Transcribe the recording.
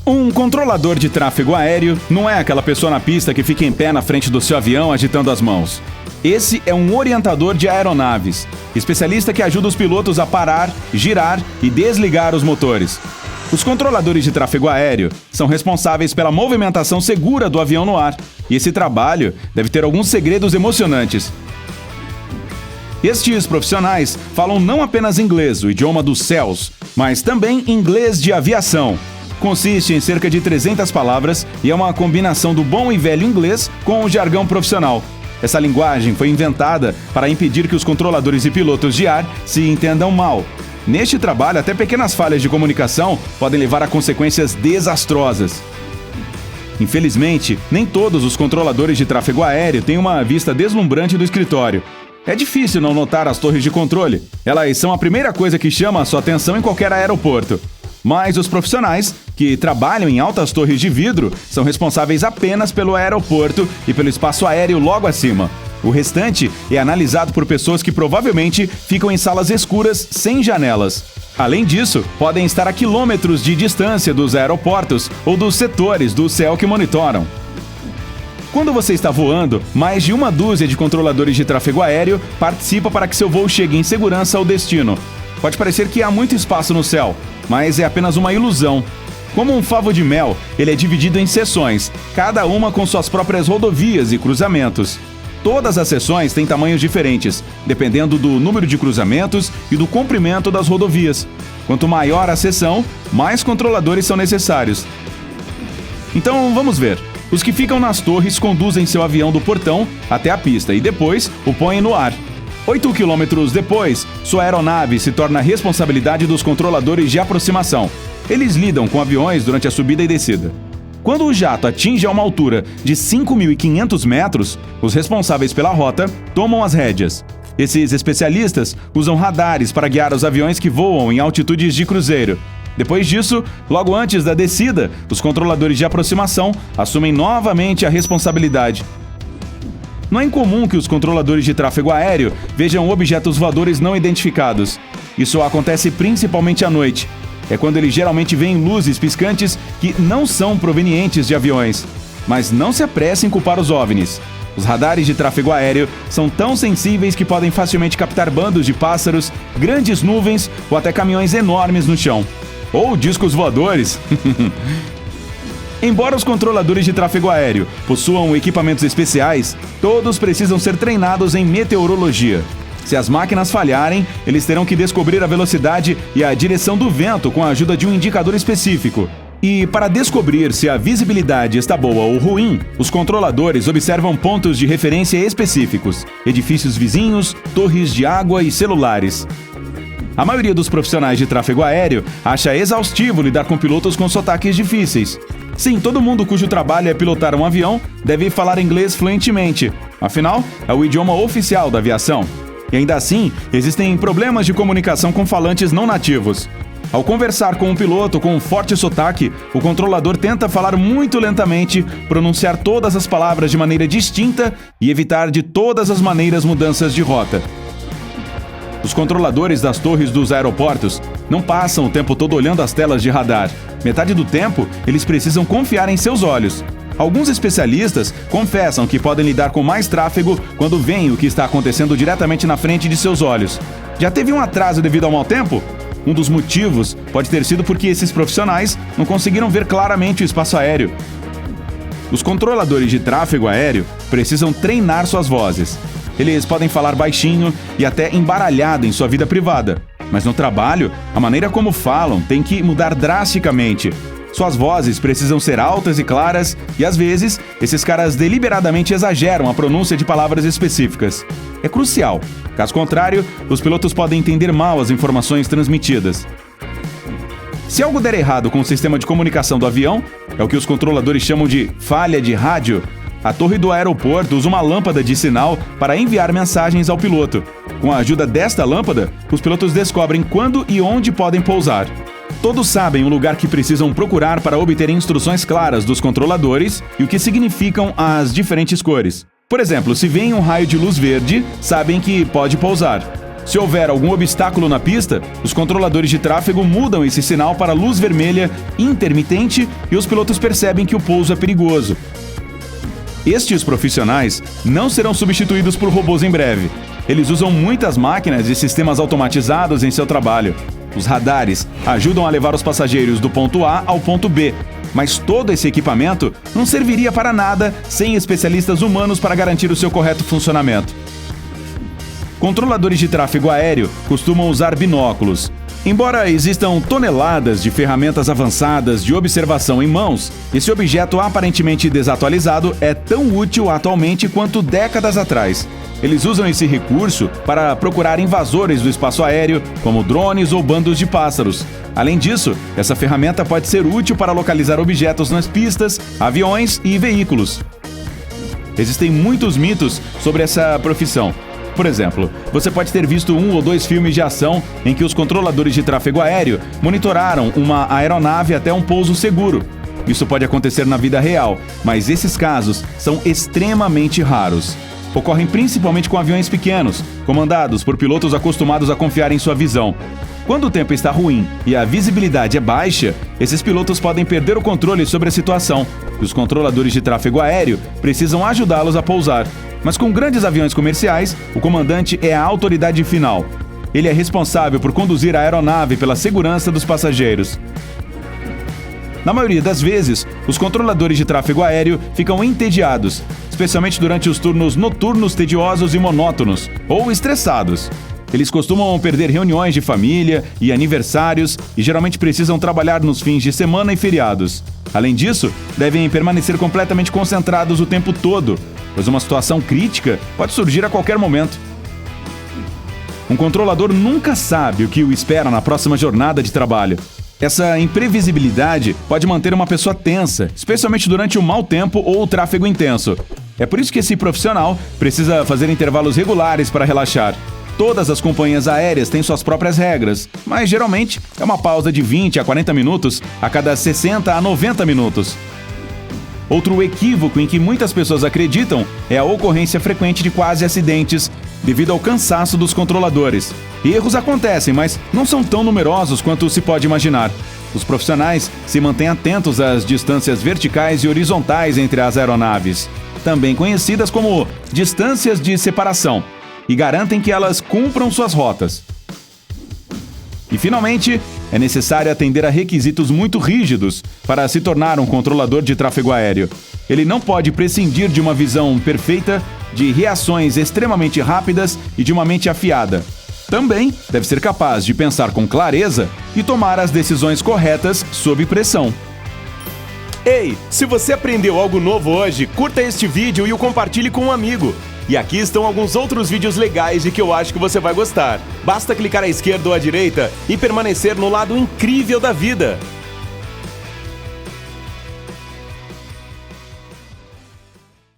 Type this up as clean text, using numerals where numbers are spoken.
Um controlador de tráfego aéreo não é aquela pessoa na pista que fica em pé na frente do seu avião agitando as mãos. Esse é um orientador de aeronaves, especialista que ajuda os pilotos a parar, girar e desligar os motores. Os controladores de tráfego aéreo são responsáveis pela movimentação segura do avião no ar, e esse trabalho deve ter alguns segredos emocionantes. Estes profissionais falam não apenas inglês, o idioma dos céus, mas também inglês de aviação. Consiste em cerca de 300 palavras e é uma combinação do bom e velho inglês com o jargão profissional. Essa linguagem foi inventada para impedir que os controladores e pilotos de ar se entendam mal. Neste trabalho, até pequenas falhas de comunicação podem levar a consequências desastrosas. Infelizmente, nem todos os controladores de tráfego aéreo têm uma vista deslumbrante do escritório. É difícil não notar as torres de controle. Elas são a primeira coisa que chama a sua atenção em qualquer aeroporto. Mas os profissionais que trabalham em altas torres de vidro são responsáveis apenas pelo aeroporto e pelo espaço aéreo logo acima. O restante é analisado por pessoas que provavelmente ficam em salas escuras sem janelas. Além disso, podem estar a quilômetros de distância dos aeroportos ou dos setores do céu que monitoram. Quando você está voando, mais de uma dúzia de controladores de tráfego aéreo participa para que seu voo chegue em segurança ao destino. Pode parecer que há muito espaço no céu, mas é apenas uma ilusão. Como um favo de mel, ele é dividido em seções, cada uma com suas próprias rodovias e cruzamentos. Todas as seções têm tamanhos diferentes, dependendo do número de cruzamentos e do comprimento das rodovias. Quanto maior a seção, mais controladores são necessários. Então vamos ver. Os que ficam nas torres conduzem seu avião do portão até a pista e depois o põem no ar. 8 quilômetros depois, sua aeronave se torna a responsabilidade dos controladores de aproximação. Eles lidam com aviões durante a subida e descida. Quando o jato atinge a uma altura de 5.500 metros, os responsáveis pela rota tomam as rédeas. Esses especialistas usam radares para guiar os aviões que voam em altitudes de cruzeiro. Depois disso, logo antes da descida, os controladores de aproximação assumem novamente a responsabilidade. Não é incomum que os controladores de tráfego aéreo vejam objetos voadores não identificados. Isso acontece principalmente à noite. É quando eles geralmente veem luzes piscantes que não são provenientes de aviões. Mas não se apresse em culpar os OVNIs. Os radares de tráfego aéreo são tão sensíveis que podem facilmente captar bandos de pássaros, grandes nuvens ou até caminhões enormes no chão. Ou discos voadores. Embora os controladores de tráfego aéreo possuam equipamentos especiais, todos precisam ser treinados em meteorologia. Se as máquinas falharem, eles terão que descobrir a velocidade e a direção do vento com a ajuda de um indicador específico. E para descobrir se a visibilidade está boa ou ruim, os controladores observam pontos de referência específicos, edifícios vizinhos, torres de água e celulares. A maioria dos profissionais de tráfego aéreo acha exaustivo lidar com pilotos com sotaques difíceis. Sim, todo mundo cujo trabalho é pilotar um avião deve falar inglês fluentemente. Afinal, é o idioma oficial da aviação. E ainda assim, existem problemas de comunicação com falantes não nativos. Ao conversar com um piloto com um forte sotaque, o controlador tenta falar muito lentamente, pronunciar todas as palavras de maneira distinta e evitar de todas as maneiras mudanças de rota. Os controladores das torres dos aeroportos não passam o tempo todo olhando as telas de radar. Metade do tempo, eles precisam confiar em seus olhos. Alguns especialistas confessam que podem lidar com mais tráfego quando veem o que está acontecendo diretamente na frente de seus olhos. Já teve um atraso devido ao mau tempo? Um dos motivos pode ter sido porque esses profissionais não conseguiram ver claramente o espaço aéreo. Os controladores de tráfego aéreo precisam treinar suas vozes. Eles podem falar baixinho e até embaralhado em sua vida privada. Mas no trabalho, a maneira como falam tem que mudar drasticamente. Suas vozes precisam ser altas e claras e, às vezes, esses caras deliberadamente exageram a pronúncia de palavras específicas. É crucial. Caso contrário, os pilotos podem entender mal as informações transmitidas. Se algo der errado com o sistema de comunicação do avião, é o que os controladores chamam de falha de rádio. A torre do aeroporto usa uma lâmpada de sinal para enviar mensagens ao piloto. Com a ajuda desta lâmpada, os pilotos descobrem quando e onde podem pousar. Todos sabem o lugar que precisam procurar para obter instruções claras dos controladores e o que significam as diferentes cores. Por exemplo, se veem um raio de luz verde, sabem que pode pousar. Se houver algum obstáculo na pista, os controladores de tráfego mudam esse sinal para luz vermelha intermitente e os pilotos percebem que o pouso é perigoso. Estes profissionais não serão substituídos por robôs em breve. Eles usam muitas máquinas e sistemas automatizados em seu trabalho. Os radares ajudam a levar os passageiros do ponto A ao ponto B, mas todo esse equipamento não serviria para nada sem especialistas humanos para garantir o seu correto funcionamento. Controladores de tráfego aéreo costumam usar binóculos. Embora existam toneladas de ferramentas avançadas de observação em mãos, esse objeto aparentemente desatualizado é tão útil atualmente quanto décadas atrás. Eles usam esse recurso para procurar invasores do espaço aéreo, como drones ou bandos de pássaros. Além disso, essa ferramenta pode ser útil para localizar objetos nas pistas, aviões e veículos. Existem muitos mitos sobre essa profissão. Por exemplo, você pode ter visto 1 ou 2 filmes de ação em que os controladores de tráfego aéreo monitoraram uma aeronave até um pouso seguro. Isso pode acontecer na vida real, mas esses casos são extremamente raros. Ocorrem principalmente com aviões pequenos, comandados por pilotos acostumados a confiar em sua visão. Quando o tempo está ruim e a visibilidade é baixa, esses pilotos podem perder o controle sobre a situação, e os controladores de tráfego aéreo precisam ajudá-los a pousar. Mas com grandes aviões comerciais, o comandante é a autoridade final. Ele é responsável por conduzir a aeronave pela segurança dos passageiros. Na maioria das vezes, os controladores de tráfego aéreo ficam entediados, especialmente durante os turnos noturnos tediosos e monótonos, ou estressados. Eles costumam perder reuniões de família e aniversários e geralmente precisam trabalhar nos fins de semana e feriados. Além disso, devem permanecer completamente concentrados o tempo todo, pois uma situação crítica pode surgir a qualquer momento. Um controlador nunca sabe o que o espera na próxima jornada de trabalho. Essa imprevisibilidade pode manter uma pessoa tensa, especialmente durante o mau tempo ou o tráfego intenso. É por isso que esse profissional precisa fazer intervalos regulares para relaxar. Todas as companhias aéreas têm suas próprias regras, mas geralmente é uma pausa de 20 a 40 minutos a cada 60 a 90 minutos. Outro equívoco em que muitas pessoas acreditam é a ocorrência frequente de quase acidentes devido ao cansaço dos controladores. Erros acontecem, mas não são tão numerosos quanto se pode imaginar. Os profissionais se mantêm atentos às distâncias verticais e horizontais entre as aeronaves, também conhecidas como distâncias de separação, e garantem que elas cumpram suas rotas. E, finalmente, é necessário atender a requisitos muito rígidos para se tornar um controlador de tráfego aéreo. Ele não pode prescindir de uma visão perfeita, de reações extremamente rápidas e de uma mente afiada. Também deve ser capaz de pensar com clareza e tomar as decisões corretas sob pressão. Ei, se você aprendeu algo novo hoje, curta este vídeo e o compartilhe com um amigo. E aqui estão alguns outros vídeos legais de que eu acho que você vai gostar. Basta clicar à esquerda ou à direita e permanecer no lado incrível da vida.